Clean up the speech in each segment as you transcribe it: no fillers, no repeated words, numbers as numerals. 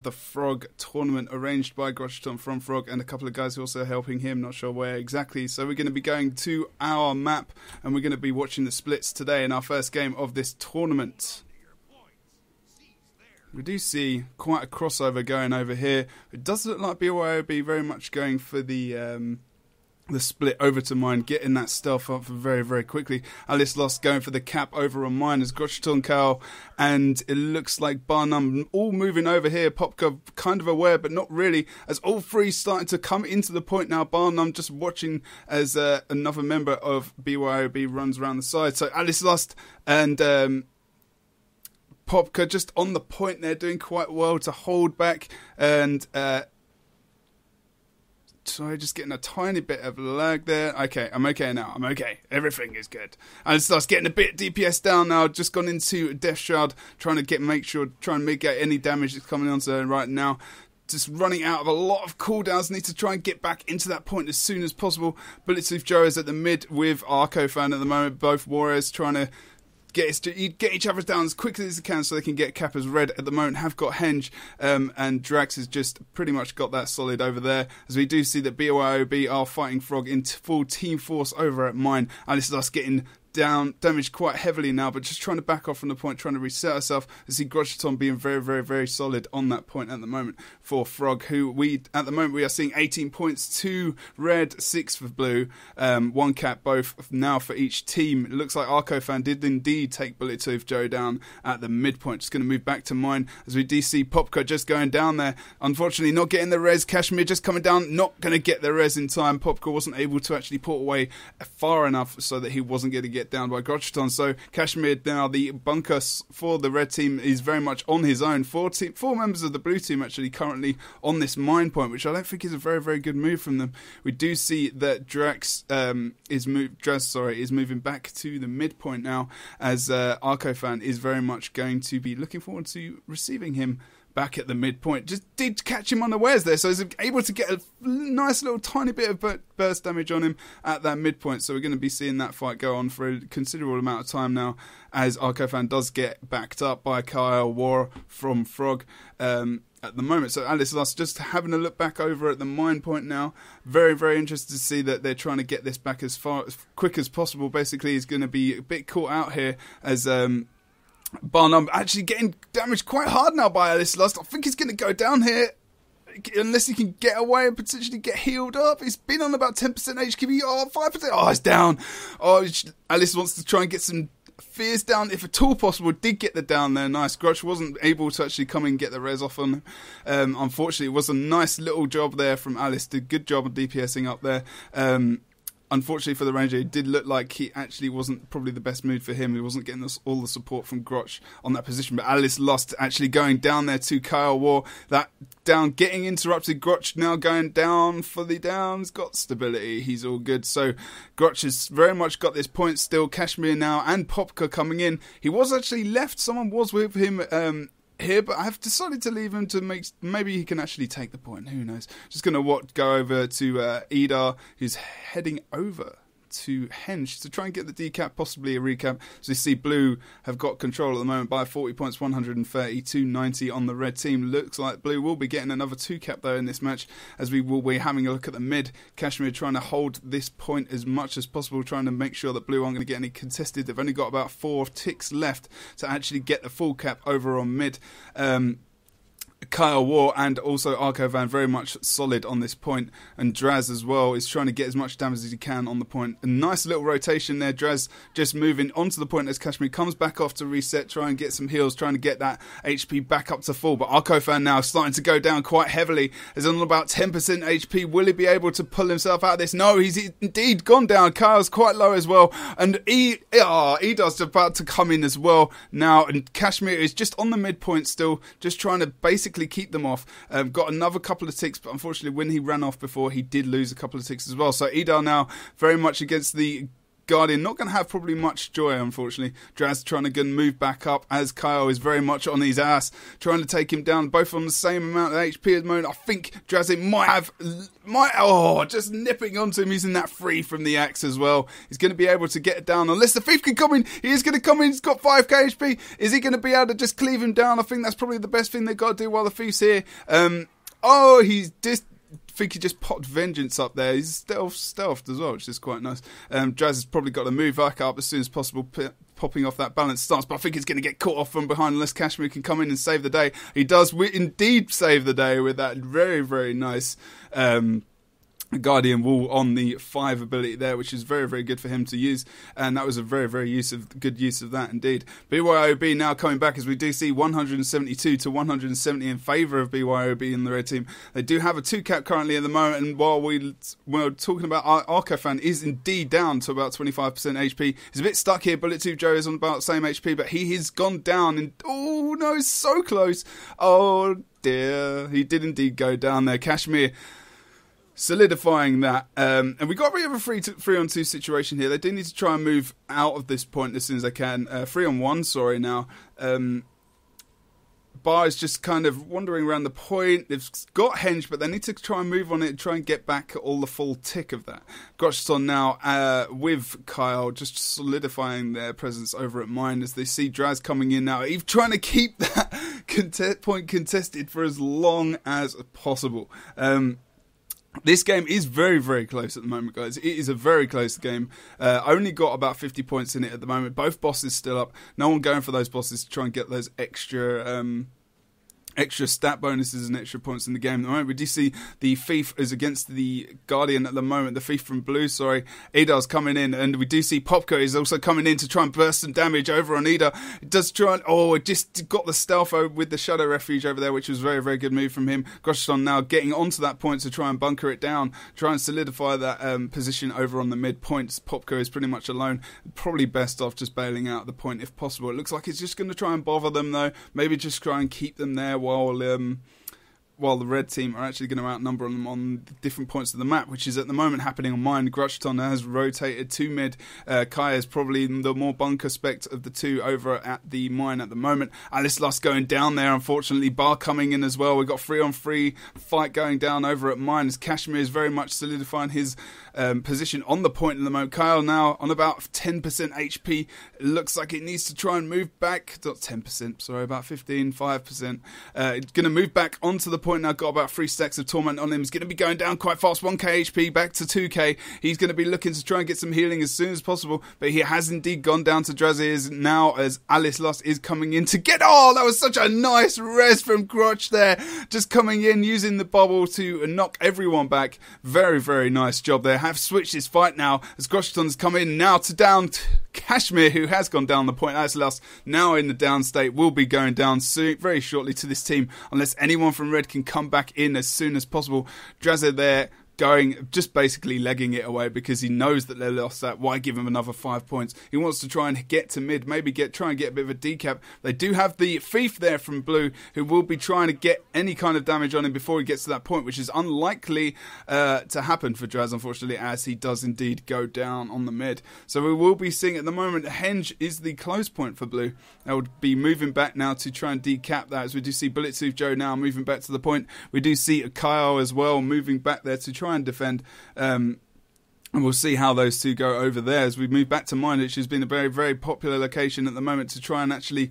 The FroG tournament arranged by GW2 from FroG and a couple of guys also helping him, not sure where exactly. So we're going to be going to our map and we're going to be watching the splits today in our first game of this tournament. We do see quite a crossover going over here. It does look like BYOB very much going for the split over to mine, getting that stealth up very, very quickly. Alice Lost going for the cap over on mine as GW2 Cal, and it looks like Barnum all moving over here. Popka kind of aware, but not really, as all three starting to come into the point now. Barnum just watching as another member of BYOB runs around the side. So Alice Lost and Popka just on the point there, doing quite well to hold back, and sorry, just getting a tiny bit of lag there. Okay, I'm okay now. I'm okay. Everything is good. And it starts getting a bit DPS down now. Just gone into Death Shroud, trying to mitigate any damage that's coming on. So right now, just running out of a lot of cooldowns. Need to try and get back into that point as soon as possible. Bulletproof Joe is at the mid with Arco fan at the moment. Both warriors trying to get each other down as quickly as they can so they can get Kappa's red at the moment. Have got Henge, and Drax has just pretty much got that solid over there, as we do see that BYOB are fighting FroG in full team force over at mine. And this is us getting damaged quite heavily now, but just trying to back off from the point, trying to reset ourselves. I see GW2 being very, very, very solid on that point at the moment for FroG, who at the moment we are seeing 18 points, 2 red, 6 for blue, 1 cap both now for each team. It looks like Arcofan did indeed take Bulletproof Joe down at the midpoint. Just going to move back to mine as we do see Popka just going down there. Unfortunately not getting the res. Kashmir just coming down, not going to get the res in time. Popka wasn't able to actually put away far enough so that he wasn't going to get down by GW2. So Kashmir now, the bunker for the red team, is very much on his own. Four members of the blue team actually currently on this mine point, which I don't think is a very, very good move from them. We do see that Drax is moving back to the midpoint now, as Arcofan is very much going to be looking forward to receiving him back at the midpoint. Just did catch him unawares there, so he's able to get a nice little tiny bit of burst damage on him at that midpoint. So we're going to be seeing that fight go on for a considerable amount of time now, as Arcofan does get backed up by Kyle War from FroG at the moment. So Alice Lost just having a look back over at the mine point now. Very, very interested to see that they're trying to get this back as quick as possible. Basically, he's going to be a bit caught out here, as Barnum actually getting damaged quite hard now by Alice Lost. I think he's going to go down here, unless he can get away and potentially get healed up. He's been on about 10% HKB. Oh, 5%. Oh, he's down. Oh, Alice wants to try and get some fears down, if at all possible. Did get the down there. Nice. Grudge wasn't able to actually come and get the res off on him. Unfortunately, it was a nice little job there from Alice. Did good job of DPSing up there. Unfortunately for the Ranger, it did look like he actually wasn't probably the best mood for him. He wasn't getting all the support from Grotch on that position. But Alice Lost actually going down there to Kyle War. That down getting interrupted. Grotch now going down for the downs. Got stability. He's all good. So Grotch has very much got this point still. Kashmir now and Popka coming in. He was actually left. Someone was with him here, but I've decided to leave him to maybe he can actually take the point. Who knows? Just going to go over to Edar, who's heading over to Henge to try and get the decap, possibly a recap. So you see Blue have got control at the moment by 40 points, 130-90 on the red team. Looks like Blue will be getting another 2 cap though in this match, as we will be having a look at the mid. Kashmir trying to hold this point as much as possible, trying to make sure that Blue aren't going to get any contested. They've only got about 4 ticks left to actually get the full cap over on mid. Kyle War and also Arcovan very much solid on this point, and Draz as well is trying to get as much damage as he can on the point. A nice little rotation there. Draz just moving onto the point as Kashmir comes back off to reset, try and get some heals, trying to get that HP back up to full. But Arcofan now starting to go down quite heavily. Is on about 10% HP. Will he be able to pull himself out of this? No, he's indeed gone down. Kyle's quite low as well, and Edar's about to come in as well now, and Kashmir is just on the midpoint still, just trying to basically keep them off. Got another couple of ticks, but unfortunately when he ran off before, he did lose a couple of ticks as well. So Edar now very much against the Guardian not going to have probably much joy, unfortunately. Draz trying to move back up as Kyle is very much on his ass, trying to take him down, both on the same amount of HP at the moment. I think Draz just nipping onto him using that free from the axe as well. He's going to be able to get it down unless the thief can come in. He is going to come in. He's got 5k HP. Is he going to be able to just cleave him down? I think that's probably the best thing they've got to do while the thief's here. I think he just popped Vengeance up there. He's stealthed as well, which is quite nice. Draz has probably got to move back up as soon as possible, popping off that balanced stance, but I think he's going to get caught off from behind unless Kashmir can come in and save the day. He does indeed save the day with that very, very nice Guardian Wall on the 5 ability there, which is very, very good for him to use, and that was a very, very good use of that indeed. BYOB now coming back as we do see 172 to 170 in favour of BYOB in the red team. They do have a 2-cap currently at the moment, and while we're talking about Arcofan is indeed down to about 25% HP. He's a bit stuck here. Bullet2 Joe is on about the same HP, but he has gone down, and oh no, so close. Oh dear, he did indeed go down there. Kashmir solidifying that, and we got rid of a 3-on-2 situation here. They do need to try and move out of this point as soon as they can. 3-on-1, sorry now. Bar is just kind of wandering around the point. They've got Henge, but they need to try and move on it and try and get back all the full tick of that. Grotchton now with Kyle, just solidifying their presence over at mine as they see Draz coming in now. He's trying to keep that point contested for as long as possible. This game is very, very close at the moment, guys. It is a very close game. Only got about 50 points in it at the moment. Both bosses still up. No one going for those bosses to try and get those extra stat bonuses and extra points in the game at the moment. We do see the Thief is against the Guardian at the moment. The Thief from blue, sorry. Idar's coming in, and we do see Popko is also coming in to try and burst some damage over on Idar. It does try and, it just got the stealth with the Shadow Refuge over there, which was a very, very good move from him. Groshton now getting onto that point to try and bunker it down, try and solidify that position over on the mid points. Popko is pretty much alone. Probably best off just bailing out the point if possible. It looks like it's just going to try and bother them though. Maybe just try and keep them there while the red team are actually going to outnumber them on different points of the map, which is at the moment happening on mine. Grutchton has rotated to mid. Kai is probably the more bunker spec of the two over at the mine at the moment. Alice Lust going down there, unfortunately. Bar coming in as well. We've got 3-on-3 fight going down over at mine as Kashmir is very much solidifying his position on the point at the moment. Kyle now on about 10% HP. It looks like it needs to try and move back. Not 10%, sorry, about 5%. It's going to move back onto the point now. Got about 3 stacks of Torment on him. He's going to be going down quite fast. 1k HP back to 2k. He's going to be looking to try and get some healing as soon as possible, but he has indeed gone down to Drazzy now as Alice Lust is coming in to get... Oh, that was such a nice res from Grotch there. Just coming in, using the bubble to knock everyone back. Very, very nice job there. Have switched this fight now as Grotchton's come in now to down Kashmir, who has gone down the point. Alice Lust now in the down state, will be going down soon, very shortly to this team, unless anyone from red can come back in as soon as possible. Drazzy there going, just basically legging it away because he knows that they lost that. Why give him another 5 points? He wants to try and get to mid, maybe try and get a bit of a decap. They do have the Thief there from blue, who will be trying to get any kind of damage on him before he gets to that point, which is unlikely to happen for Draz, unfortunately, as he does indeed go down on the mid. So we will be seeing at the moment, Henge is the close point for blue. They would be moving back now to try and decap that, as we do see Bulletproof Joe now moving back to the point. We do see Kyle as well moving back there to try and defend, and we'll see how those two go over there as we move back to mine, which has been a very, very popular location at the moment to try and actually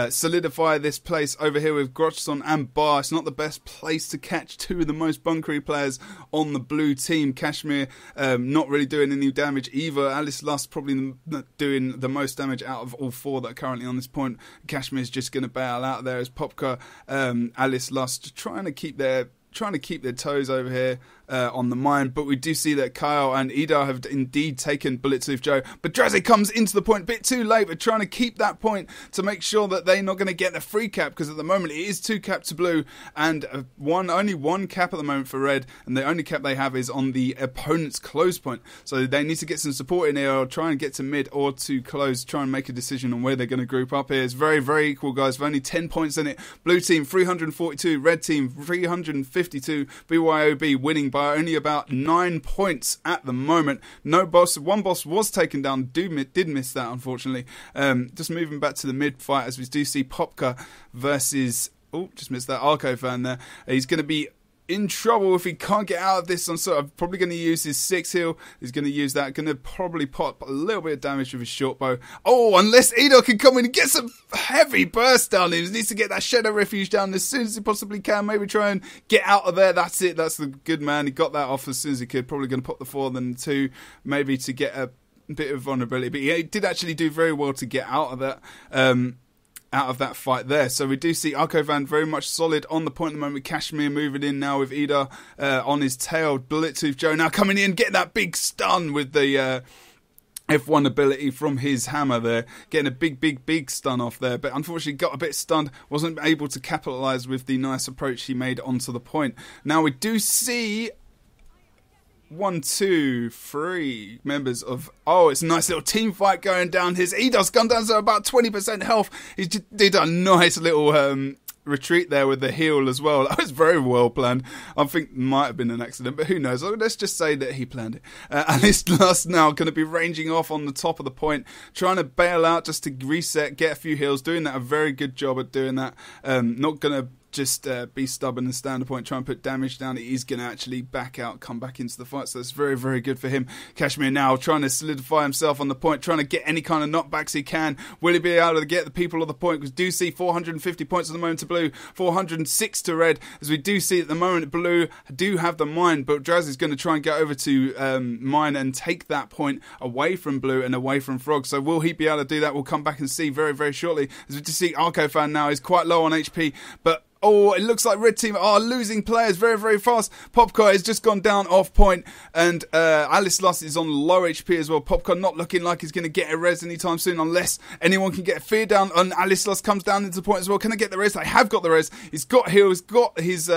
solidify this place over here with Grotchson and Bar. It's not the best place to catch two of the most bunkery players on the blue team. Kashmir not really doing any damage either. Alice Lust probably doing the most damage out of all 4 that are currently on this point. Kashmir's just going to bail out there as Popka, Alice Lust trying to keep their toes over here on the mine, but we do see that Kyle and Idar have indeed taken Bulletproof Joe, but Drazzy comes into the point a bit too late, but trying to keep that point to make sure that they're not going to get the free cap, because at the moment it is 2 cap to blue and only 1 cap at the moment for red, and the only cap they have is on the opponent's close point, so they need to get some support in here or try and get to mid or to close, try and make a decision on where they're going to group up here. It's very, very equal, guys, with only 10 points in it. Blue team 342, red team 350. 52. BYOB winning by only about 9 points at the moment. No boss. One boss was taken down. Did miss that, unfortunately. Just moving back to the mid fight, as we do see Popka versus... Oh, just missed that Arco fan there. He's going to be in trouble if he can't get out of this. I'm sort of probably going to use his 6 heal. He's going to use that. Going to probably pop a little bit of damage with his short bow. Oh, unless Edo can come in and get some heavy burst down him. He needs to get that Shadow Refuge down as soon as he possibly can. Maybe try and get out of there. That's it. That's the good man. He got that off as soon as he could. Probably going to pop the 4, then the 2, maybe to get a bit of vulnerability. But he did actually do very well to get out of that. Out of that fight there. So we do see Arkovan very much solid on the point at the moment. Kashmir moving in now with Ida on his tail. Blitztooth Joe now coming in, getting that big stun with the F1 ability from his hammer there. Getting a big stun off there. But unfortunately got a bit stunned. Wasn't able to capitalise with the nice approach he made onto the point. Now we do see... 1, 2, 3 members of... Oh, it's a nice little team fight going down. His Edos gone down to about 20% health. He did a nice little retreat there with the heal as well. That was very well planned. I think it might have been an accident, but who knows. Let's just say that he planned it. Alislas now going to be ranging off on the top of the point, trying to bail out just to reset, get a few heals. Doing that a very good job at doing that. Not going to just be stubborn and stand a point, try and put damage down. He's going to actually back out, come back into the fight, so that's very, very good for him. Kashmir now trying to solidify himself on the point, trying to get any kind of knockbacks he can. Will he be able to get the people on the point? Because we do see 450 points at the moment to blue, 406 to red, as we do see at the moment blue do have the mine, but Draz is going to try and get over to mine and take that point away from blue and away from FroG. So will he be able to do that? We'll come back and see very, very shortly. As we just see Arcofan now is quite low on HP, but oh, it looks like red team are losing players very, very fast. Popcar has just gone down off point, and Alislas is on low HP as well. Popcar not looking like he's going to get a res anytime soon, unless anyone can get a fear down, and Alislas comes down into the point as well. Can I get the res? They have got the res. He's got heal. He's got his...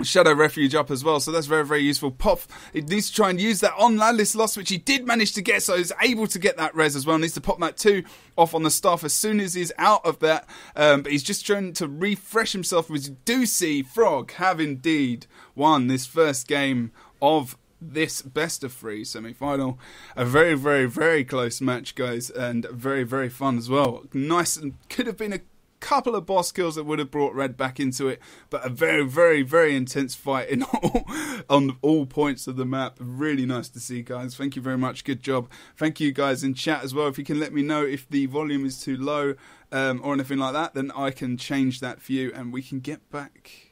Shadow Refuge up as well, so that's very, very useful. Pop, he needs to try and use that on Alislas, which he did manage to get, so he's able to get that res as well. Needs to pop that 2 off on the staff as soon as he's out of that, but he's just trying to refresh himself. We do see FroG have indeed won this first game of this best of 3 semi-final. A very, very, very close match, guys, and very, very fun as well. Nice, and could have been a couple of boss kills that would have brought red back into it, but a very, very, very intense fight on all points of the map. Really nice to see, guys. Thank you very much. Good job. Thank you guys in chat as well. If you can let me know if the volume is too low or anything like that, then I can change that for you and we can get back